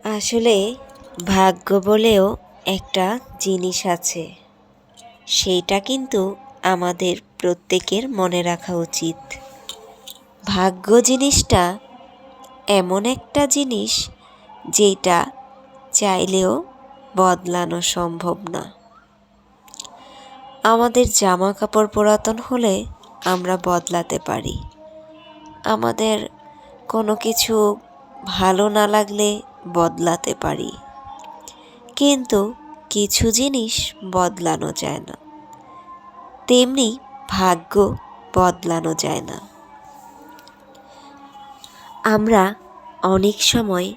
আসলে ভাগ্য বলেও একটা জিনিস আছে, সেইটা কিন্তু আমাদের প্রত্যেকের মনে রাখা উচিত। ভাগ্য জিনিসটা এমন একটা জিনিস যেটা চাইলেও বদলানো সম্ভব না। আমাদের জামা কাপড় পুরাতন হলে আমরা বদলাতে পারি, আমাদের কোনো কিছু ভালো না লাগলে বদলাতে পারি, কিন্তু কিছু জিনিস বদলানো যায় না। তেমনি ভাগ্য বদলানো যায় না। আমরা অনেক সময়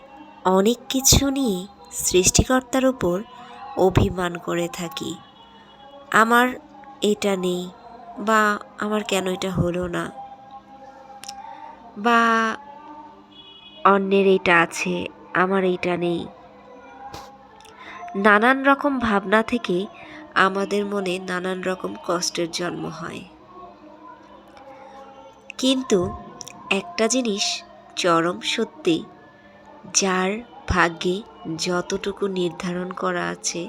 অনেক কিছু নিয়ে সৃষ্টিকর্তার উপর অভিমান করে থাকি। আমার এটা নেই, বা আমার কেন এটা হলো না, বা অন্যের এটা আছে আমার এইটা নেই। নানান রকম ভাবনা থেকে আমাদের মনে নানান রকম কষ্টের জন্ম হয়। কিন্তু একটা জিনিস চরম সত্যি, যার ভাগ্যে যতটুকু নির্ধারণ করা আছে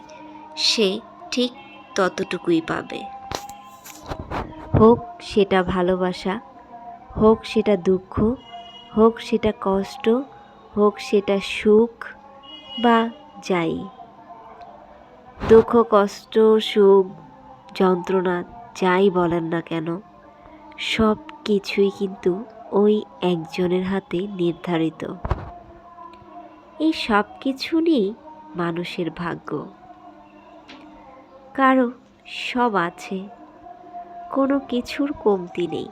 সে ঠিক ততটুকুই পাবে। হোক সেটা ভালোবাসা, হোক সেটা দুঃখ, হোক সেটা কষ্ট, হোক সেটা সুখ, বা যাই দুঃখ, কষ্ট, সুখ, যন্ত্রণা যাই বলেন না কেন, সব কিছুই কিন্তু ওই একজনের হাতে নির্ধারিত। এই সব কিছু নিয়েই মানুষের ভাগ্য। কারো সব আছে, কোনো কিছুর কমতি নেই।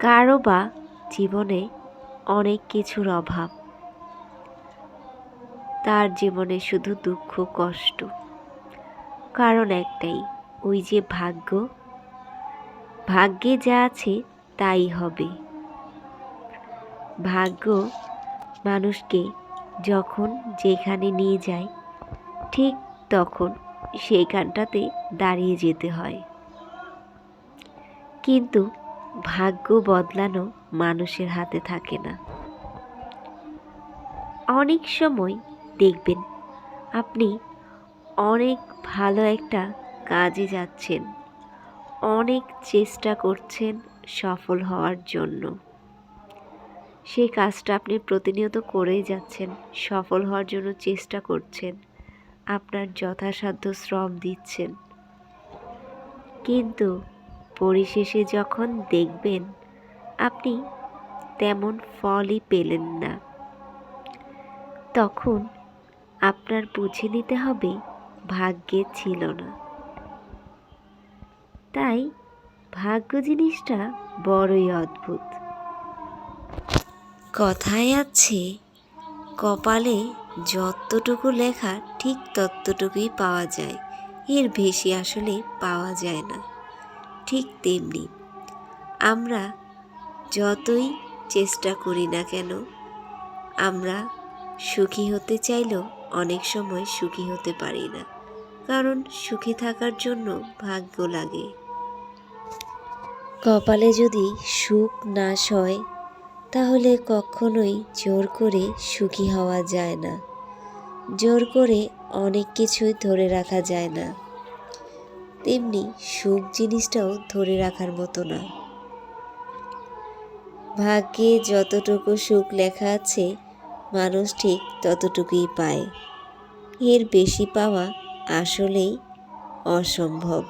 কারো বা জীবনে অনেক কিছুর অভাব, তার জীবনে শুধু দুঃখ কষ্ট। কারণ একটাই, ওই যে ভাগ্য, ভাগ্যে যা আছে তাই হবে। ভাগ্য মানুষকে যখন যেখানে নিয়ে যায় ঠিক তখন সেইখানটাতে দাঁড়িয়ে যেতে হয়। কিন্তু ভাগ্য বদলানো মানুষের হাতে থাকে না। অনেক সময় দেখবেন আপনি অনেক ভালো একটা কাজে যাচ্ছেন, অনেক চেষ্টা করছেন সফল হওয়ার জন্য। সেই কাজটা আপনি প্রতিনিয়ত করেই যাচ্ছেন, সফল হওয়ার জন্য চেষ্টা করছেন, আপনার যথাসাধ্য শ্রম দিচ্ছেন। কিন্তু পরিশেষে যখন দেখবেন আপনি তেমন ফলই পেলেন না, তখন আপনার বুঝে নিতে হবে ভাগ্যে ছিল না। তাই ভাগ্য জিনিসটা বড়ই অদ্ভুত। কথায় আছে, কপালে যতটুকু লেখা ঠিক ততটুকুই পাওয়া যায়, এর বেশি আসলে পাওয়া যায় না। ঠিক তেমনি আমরা যতই চেষ্টা করি না কেন, আমরা সুখী হতে চাইলেও অনেক সময় সুখী হতে পারি না, কারণ সুখী থাকার জন্য ভাগ্য লাগে। কপালে যদি সুখ না সয়, তাহলে কখনোই জোর করে সুখী হওয়া যায় না। জোর করে অনেক কিছুই ধরে রাখা যায় না। তেমনি সুখ জিনিসটাও ধরে রাখার মতো না। ভাগ্যে যতটুকু সুখ লেখা আছে মানুষ ঠিক ততটুকুই পায়, এর বেশি পাওয়া আসলেই অসম্ভব।